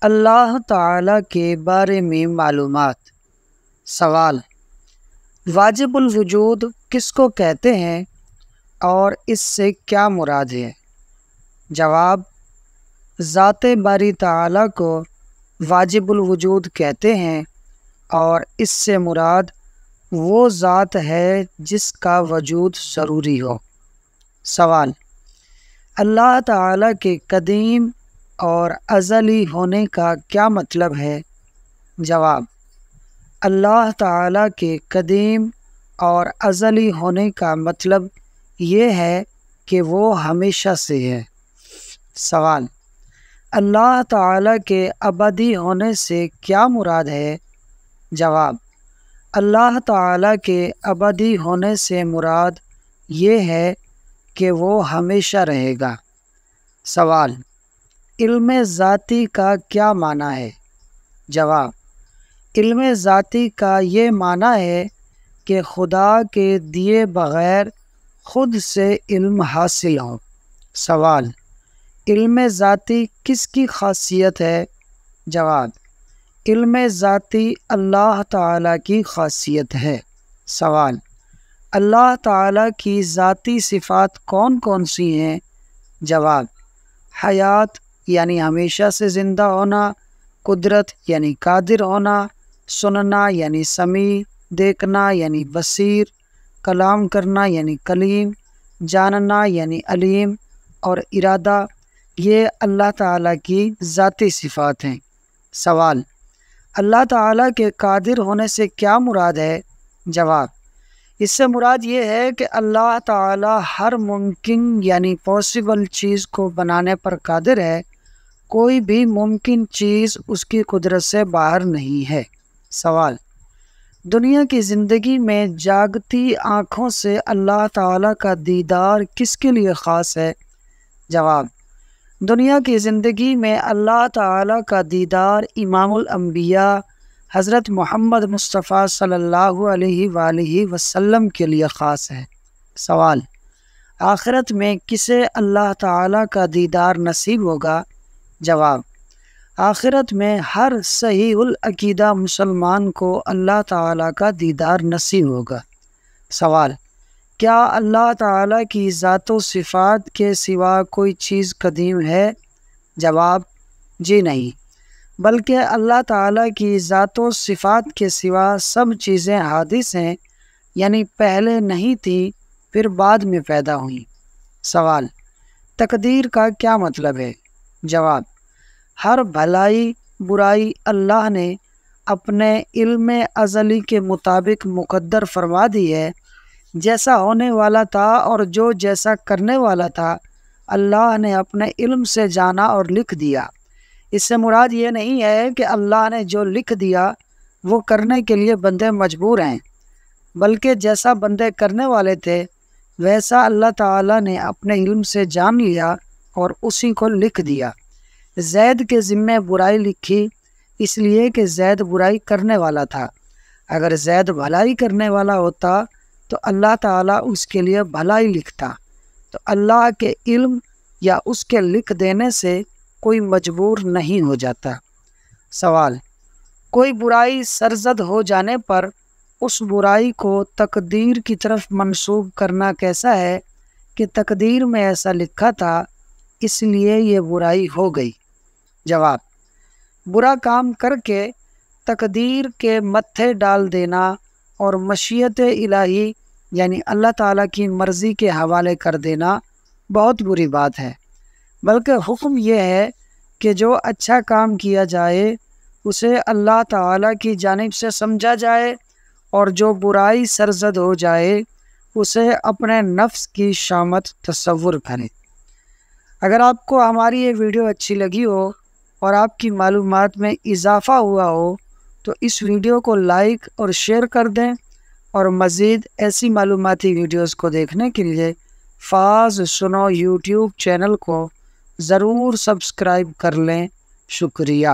اللہ تعالیٰ کے بارے میں معلومات۔ سوال: واجب الوجود کس کو کہتے ہیں اور اس سے کیا مراد ہے؟ جواب: ذات باری تعالیٰ کو واجب الوجود کہتے ہیں اور اس سے مراد وہ ذات ہے جس کا وجود ضروری ہو۔ سوال: اللہ تعالیٰ کے قدیم اور ازلی ہونے کا کیا مطلب ہے؟ جواب: اللہ تعالیٰ کے قدیم اور ازلی ہونے کا مطلب یہ ہے کہ وہ ہمیشہ سے ہے۔ سوال: اللہ تعالیٰ کے ابدی ہونے سے کیا مراد ہے؟ جواب: اللہ تعالیٰ کے ابدی ہونے سے مراد یہ ہے کہ وہ ہمیشہ رہے گا۔ سوال: علم ذاتی کا کیا معنی ہے؟ جواب: علم ذاتی کا یہ معنی ہے کہ خدا کے دیے بغیر خود سے علم حاصل ہو۔ سوال: علم ذاتی کس کی خاصیت ہے؟ جواب: علم ذاتی اللہ تعالیٰ کی خاصیت ہے۔ سوال: اللہ تعالیٰ کی ذاتی صفات کون کون سی ہیں؟ جواب: حیات یعنی ہمیشہ سے زندہ ہونا، قدرت یعنی قادر ہونا، سننا یعنی سمیع، دیکھنا یعنی بصیر، کلام کرنا یعنی کلیم، جاننا یعنی علیم، اور ارادہ، یہ اللہ تعالیٰ کی ذاتی صفات ہیں۔ سوال: اللہ تعالیٰ کے قادر ہونے سے کیا مراد ہے؟ جواب: اس سے مراد یہ ہے کہ اللہ تعالیٰ ہر ممکن یعنی پاسبل چیز کو بنانے پر قادر ہے، کوئی بھی ممکن چیز اس کی قدرت سے باہر نہیں ہے۔ سوال: دنیا کی زندگی میں جاگتی آنکھوں سے اللہ تعالیٰ کا دیدار کس کے لیے خاص ہے؟ جواب: دنیا کی زندگی میں اللہ تعالیٰ کا دیدار امام الانبیاء حضرت محمد مصطفیٰ صلی اللہ علیہ وآلہ وسلم کے لیے خاص ہے۔ سوال: آخرت میں کسے اللہ تعالیٰ کا دیدار نصیب ہوگا؟ جواب: آخرت میں ہر صحیح العقیدہ مسلمان کو اللہ تعالیٰ کا دیدار نصیب ہوگا۔ سوال: کیا اللہ تعالیٰ کی ذات و صفات کے سوا کوئی چیز قدیم ہے؟ جواب: جی نہیں، بلکہ اللہ تعالیٰ کی ذات و صفات کے سوا سب چیزیں حادث ہیں، یعنی پہلے نہیں تھی پھر بعد میں پیدا ہوئیں۔ سوال: تقدیر کا کیا مطلب ہے؟ جواب: ہر بھلائی برائی اللہ نے اپنے علم ازلی کے مطابق مقدر فرما دی ہے۔ جیسا ہونے والا تھا اور جو جیسا کرنے والا تھا اللہ نے اپنے علم سے جانا اور لکھ دیا۔ اس سے مراد یہ نہیں ہے کہ اللہ نے جو لکھ دیا وہ کرنے کے لیے بندے مجبور ہیں، بلکہ جیسا بندے کرنے والے تھے ویسا اللہ تعالیٰ نے اپنے علم سے جان لیا اور اسی کو لکھ دیا۔ زید کے ذمہ برائی لکھی اس لیے کہ زید برائی کرنے والا تھا۔ اگر زید بھلائی کرنے والا ہوتا تو اللہ تعالیٰ اس کے لیے بھلائی لکھتا۔ تو اللہ کے علم یا اس کے لکھ دینے سے کوئی مجبور نہیں ہو جاتا۔ سوال: کوئی برائی سرزد ہو جانے پر اس برائی کو تقدیر کی طرف منسوب کرنا کیسا ہے کہ تقدیر میں ایسا لکھا تھا اس لیے یہ برائی ہو گئی؟ جواب: برا کام کر کے تقدیر کے متھے ڈال دینا اور مشیت الہی یعنی اللہ تعالیٰ کی مرضی کے حوالے کر دینا بہت بری بات ہے، بلکہ حکم یہ ہے کہ جو اچھا کام کیا جائے اسے اللہ تعالیٰ کی جانب سے سمجھا جائے اور جو برائی سرزد ہو جائے اسے اپنے نفس کی شامت تصور کرے۔ اگر آپ کو ہماری یہ ویڈیو اچھی لگی ہو اور آپ کی معلومات میں اضافہ ہوا ہو تو اس ویڈیو کو لائک اور شیئر کر دیں، اور مزید ایسی معلوماتی ویڈیوز کو دیکھنے کے لیے فاز سنو یوٹیوب چینل کو ضرور سبسکرائب کر لیں۔ شکریہ۔